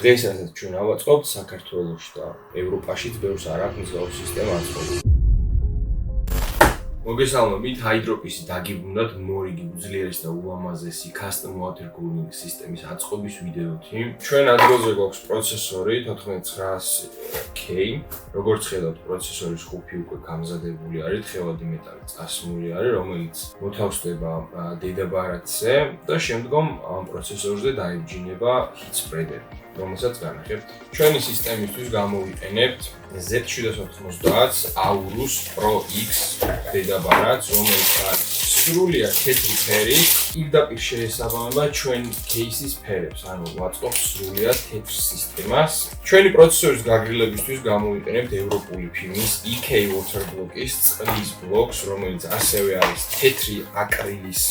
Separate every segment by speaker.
Speaker 1: დღეს რასაც ჩვენ ავაწყობთ საქართველოში და ევროპაშიც ბევრს არ აქვს მსგავსი სისტემა აწყობილი. მოგესალმებით, ჰაიდროპისი დაგიბრუნდათ მორიგი უძლიერესი და ულამაზესი custom water cooling სისტემის აწყობის ვიდეოთი. ჩვენ ადგილზე გვაქვს პროცესორი 14900K. როგორც ხედავთ, პროცესორის ხუფი უკვე გამზადებული არის, თხევადი მეტალი წასმული არის, რომელიც მოთავსდება დედაბარათზე და შემდგომ ამ პროცესორზე დაებჯინება heat spreader-ი, რომელსაც განახებთ. ჩვენი სისტემისთვის გამოვიყენებთ Z790 Aorus Pro X დედაბარათს, რომელიც არის სრულიად თეთრი ფერი, პირდაპირ შეესაბამება ჩვენ кейსის ფერებს, ანუ ვაწყობთ სრულიად თეთრ სისტემას. ჩვენი პროცესორის გაგრილებისთვის გამოვიყენებთ ევროპული ფირმის EK Water Block-ის წყლის ბლოკს, რომელიც ასევე არის თეთრი აკრილის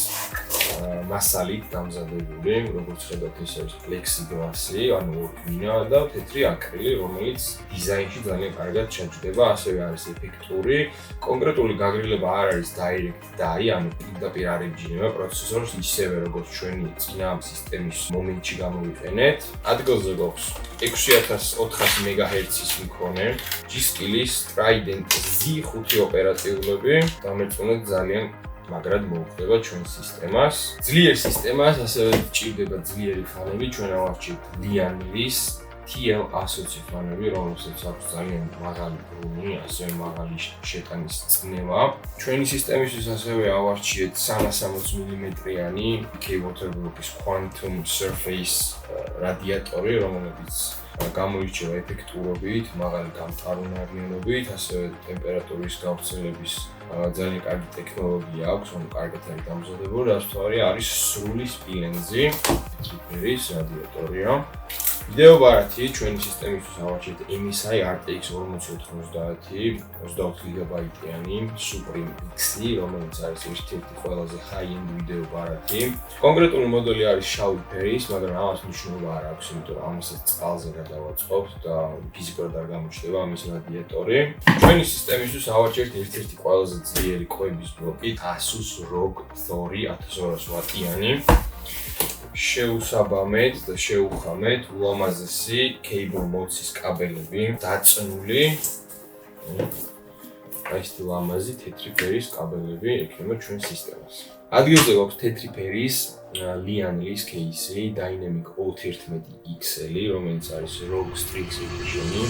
Speaker 1: მასალით დამზადებული, როგორც ხედავთ, ეს არის plexiglass-ი, ანუ ორგმინა და თეთრი აკრილი, რომელიც დიზაინში ძალიან კარგად შეჯდება, ასევე არის ეფექტური. კონკრეტული გაგრილება არ არის direct dye, ანუ პირდაპირ არ ებჯინება პროცესორს, ისევე როგორც ჩვენი წინა სისტემის მომენტში გამოვიყენეთ. ადგილზე გვაქვს 6400 MHz-ის მქონე G-Skill-ის Trident Z5 ოპერატიულები, დამერწმუნეთ ძალიან მაგრად მოუხდება ჩვენ სისტემას. ძლიერ სისტემას ასევე ჭირდება ძლიერი ფანები, ჩვენ ავარჩიეთ Lian-ის TL120 ფანები, რომელსაც აქვს ძალიან მაღალი ბრუნი, ასევე მაღალი შეტანის წნევა. ჩვენი სისტემისთვის ასევე ავარჩიეთ 360 მმ-იანი EK Water Block-ის Quantum Surface რადიატორი, რომელიც გამოირჩევა ეფექტურობით, მაღალი გამტარუნარიანობით, ასევე ტემპერატურის გავრცელების ძალიან კარგი ტექნოლოგია აქვს, ანუ კარგად არის დამზადებული, რაც თვარი არის სრული სპილენძი, ფერის რადიატორია. ვიდეო ბარათი ჩვენი სისტემისთვის ავარჩიეთ MSI RTX 4090 24 GB-იანი Supreme X-ი, რომელიც არის ერთ-ერთი ყველაზე high-end ვიდეო ბარათი. კონკრეტული მოდელი არის შავი ფერის, მაგრამ ამას მნიშვნელობა არ აქვს, იმიტომ რომ ამასაც წყალზე გადავაწყობთ და ფიზიკურად არ გამოჩნდება ამის რადიატორი. ჩვენი სისტემისთვის ავარჩიეთ ერთ-ერთი ყველაზე ძლიერი კვების ბლოკი Asus ROG Thori 1200 ვატიანი. შეუსაბამეთ და შეუხამეთ ულამაზესი cable mods-ის კაბელები, დაწნული ეს ულამაზი თეთრი ფერის კაბელები ექნება ჩვენ სისტემას. ადგილზე გვაქვს თეთრი ფერის Lian-ის кейსი Dynamic O11 XL-ი, რომელიც არის ROG Strix Edition-ი.